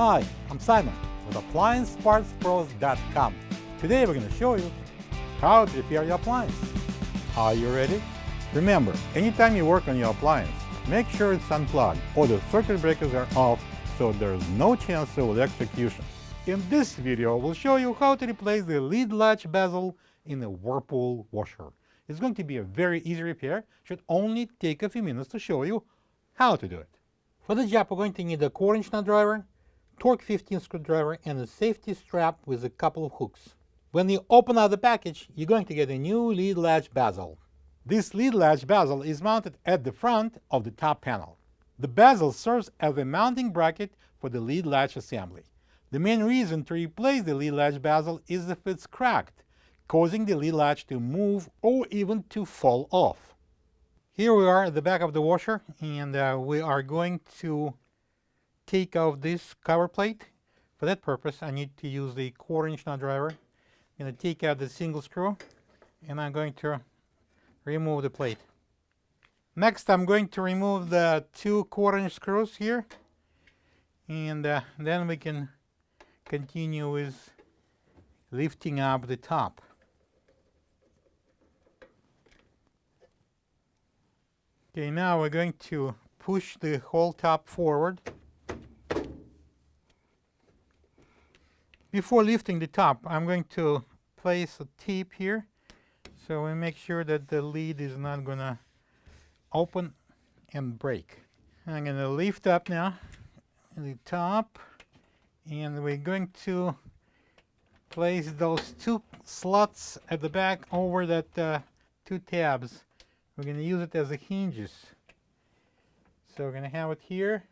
Hi, I'm Simon with AppliancePartsPros.com. Today we're going to show you how to repair your appliance. Are you ready? Remember, anytime you work on your appliance, make sure it's unplugged or the circuit breakers are off so there's no chance of electrocution. In this video, we'll show you how to replace the lid latch bezel in a Whirlpool washer. It's going to be a very easy repair. Should only take a few minutes to show you how to do it. For the job, we're going to need a 4-inch nut driver, Torx 15 screwdriver, and a safety strap with a couple of hooks. When you open out the package, you're going to get a new lid latch bezel. This lid latch bezel is mounted at the front of the top panel. The bezel serves as a mounting bracket for the lid latch assembly. The main reason to replace the lid latch bezel is if it's cracked, causing the lid latch to move or even to fall off. Here we are at the back of the washer, and we are going to take off this cover plate. For that purpose, I need to use the 4-inch nut driver. I'm going to take out the single screw, and I'm going to remove the plate. Next, I'm going to remove the 2 1/4-inch screws here, and then we can continue with lifting up the top. Okay, now we're going to push the whole top forward. Before lifting the top, I'm going to place a tape here so we make sure that the lid is not going to open and break. I'm going to lift up now the top, and we're going to place those 2 slots at the back over that 2 tabs. We're going to use it as a hinges. So we're going to have it here.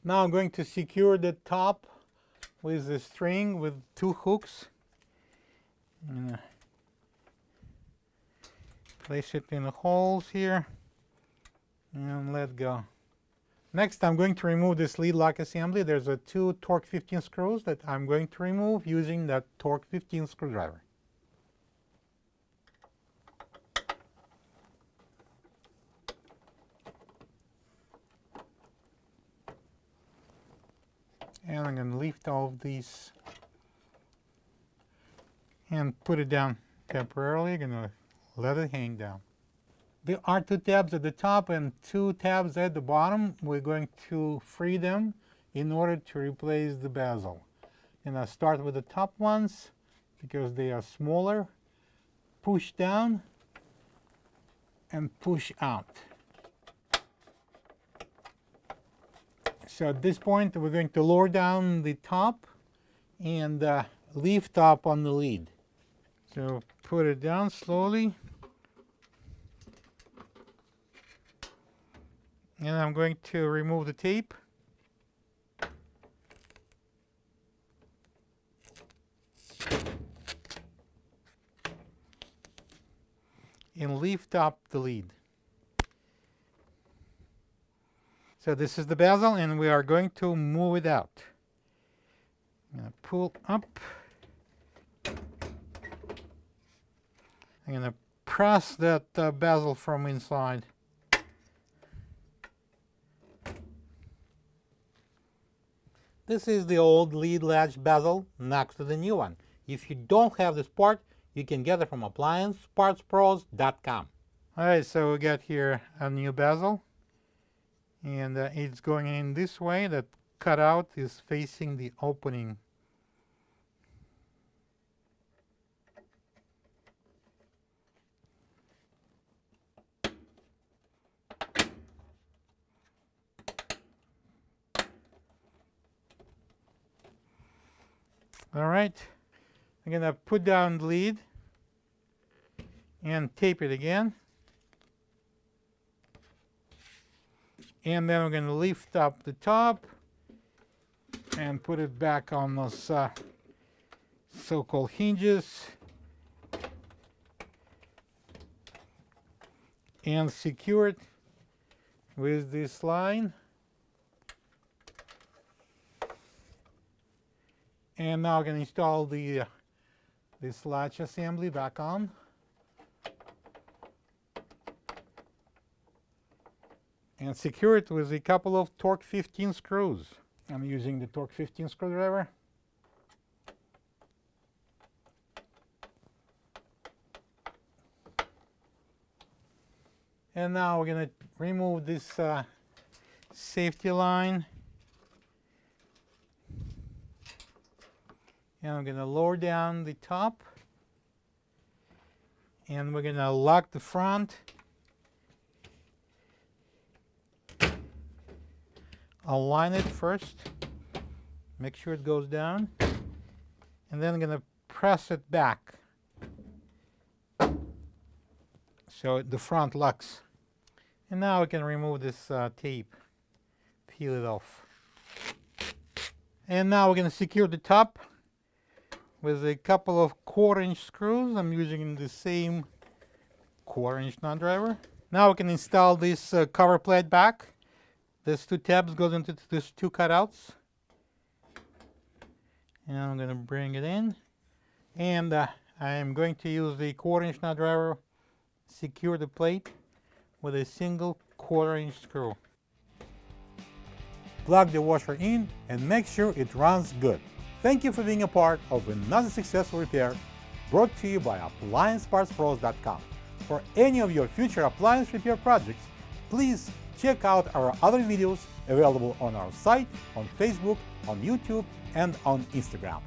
Now I'm going to secure the top with a string with 2 hooks. I'm going to place it in the holes here and let go. Next, I'm going to remove this lid lock assembly. There's a 2 Torx 15 screws that I'm going to remove using that Torx 15 screwdriver. And I'm going to lift all of these and put it down temporarily. I'm going to let it hang down. There are 2 tabs at the top and 2 tabs at the bottom. We're going to free them in order to replace the bezel. And I'll start with the top ones because they are smaller. Push down and push out. So at this point, we're going to lower down the top and lift up on the lid. So put it down slowly. And I'm going to remove the tape. And lift up the lid. So this is the bezel, and we are going to move it out. I'm going to pull up. I'm going to press that bezel from inside. This is the old lid latch bezel next to the new one. If you don't have this part, you can get it from AppliancePartsPros.com. Alright, so we got here a new bezel. And it's going in this way. That cutout is facing the opening. All right, I'm going to put down the lid and tape it again. And then we're going to lift up the top and put it back on those so-called hinges and secure it with this line. And now I'm going to install the this latch assembly back on. And secure it with a couple of Torx 15 screws. I'm using the Torx 15 screwdriver. And now we're going to remove this safety line. And I'm going to lower down the top. And we're going to lock the front. Align it first. Make sure it goes down. And then I'm going to press it back so the front locks. And now we can remove this tape, peel it off. And now we're going to secure the top with a couple of 1/4-inch screws. I'm using the same 1/4-inch nut driver. Now we can install this cover plate back. These 2 tabs goes into these 2 cutouts. And I'm going to bring it in. And I'm going to use the 1/4-inch nut driver, secure the plate with a single 1/4-inch screw. Plug the washer in and make sure it runs good. Thank you for being a part of another successful repair brought to you by AppliancePartsPros.com. For any of your future appliance repair projects, please check out our other videos available on our site, on Facebook, on YouTube, and on Instagram.